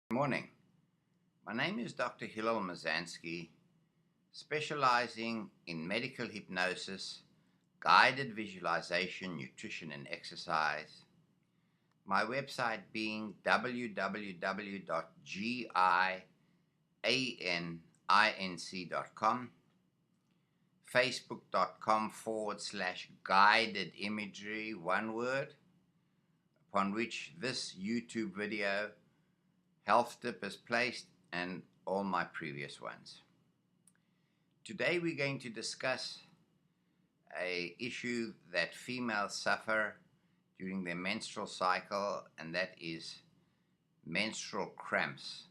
Good morning. My name is Dr. Hillel Mazansky, specializing in medical hypnosis, guided visualization, nutrition, and exercise. My website being www.gipaninc.com, facebook.com/guided imagery, one word, upon which this YouTube video Health Tip is placed, and all my previous ones. Today we're going to discuss an issue that females suffer during their menstrual cycle, and that is menstrual cramps.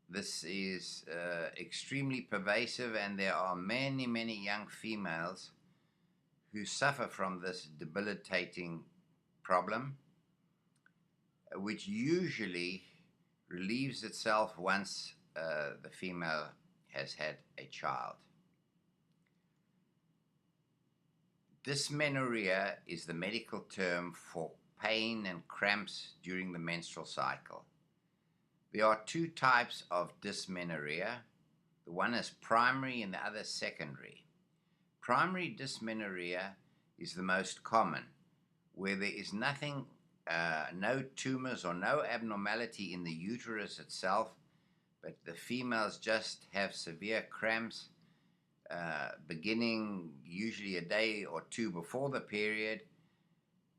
This is extremely pervasive, and there are many young females who suffer from this debilitating problem, which usually relieves itself once the female has had a child. Dysmenorrhea is the medical term for pain and cramps during the menstrual cycle. There are two types of dysmenorrhea. The one is primary and the other secondary. Primary dysmenorrhea is the most common, where there is nothing no tumors or no abnormality in the uterus itself, but the females just have severe cramps beginning usually a day or two before the period,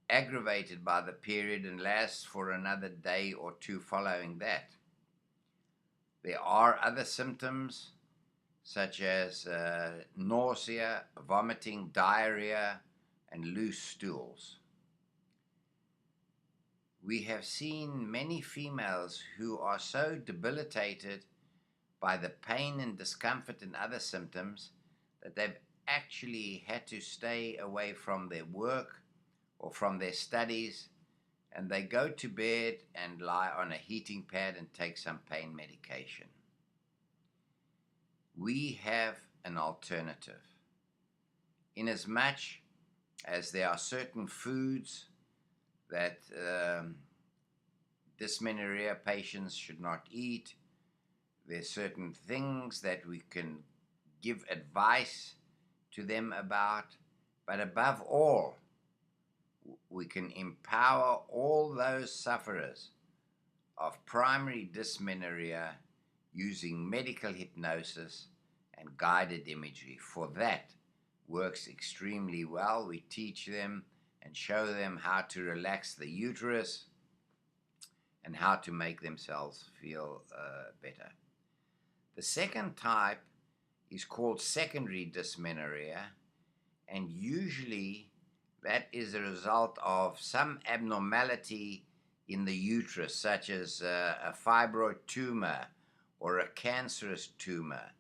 aggravated by the period, and lasts for another day or two following that. There are other symptoms such as nausea, vomiting, diarrhea, and loose stools. We have seen many females who are so debilitated by the pain and discomfort and other symptoms that they've actually had to stay away from their work or from their studies, and they go to bed and lie on a heating pad and take some pain medication. We have an alternative. Inasmuch as there are certain foods that dysmenorrhea patients should not eat, there's certain things that we can give advice to them about, but above all, we can empower all those sufferers of primary dysmenorrhea using medical hypnosis and guided imagery. For that works extremely well. We teach them and show them how to relax the uterus and how to make themselves feel better. The second type is called secondary dysmenorrhea, and usually that is a result of some abnormality in the uterus, such as a fibroid tumor or a cancerous tumor.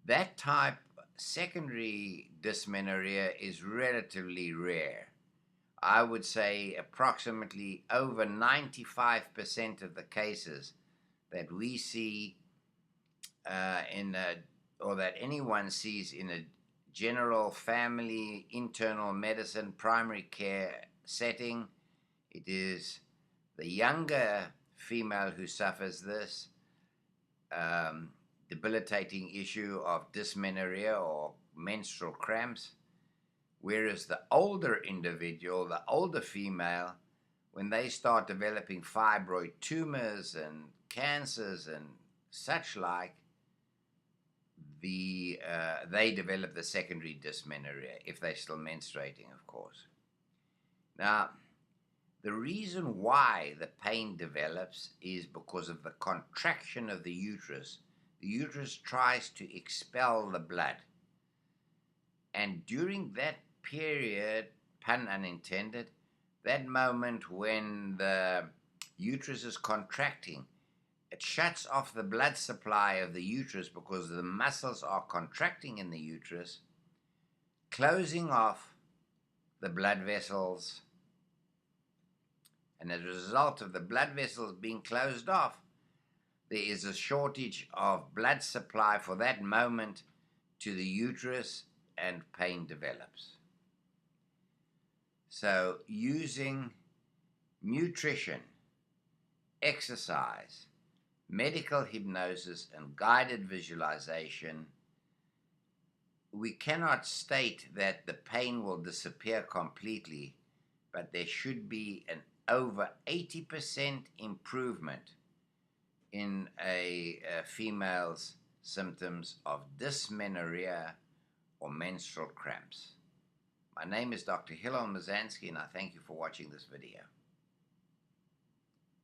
That type, secondary dysmenorrhea, is relatively rare. I would say approximately over 95% of the cases that we see or that anyone sees in a general family internal medicine primary care setting, it is the younger female who suffers this debilitating issue of dysmenorrhea or menstrual cramps, whereas the older individual, the older female, when they start developing fibroid tumors and cancers and such like, they develop the secondary dysmenorrhea, if they're still menstruating, of course. Now, the reason why the pain develops is because of the contraction of the uterus. The uterus tries to expel the blood. And during that period, pun unintended, that moment when the uterus is contracting, it shuts off the blood supply of the uterus because the muscles are contracting in the uterus, closing off the blood vessels. And as a result of the blood vessels being closed off, there is a shortage of blood supply for that moment to the uterus, and pain develops. So using nutrition exercise, medical hypnosis, and guided visualization, we cannot state that the pain will disappear completely, but there should be an over 80% improvement in a female's symptoms of dysmenorrhea or menstrual cramps. My name is Dr. Hillel Mazansky, and I thank you for watching this video.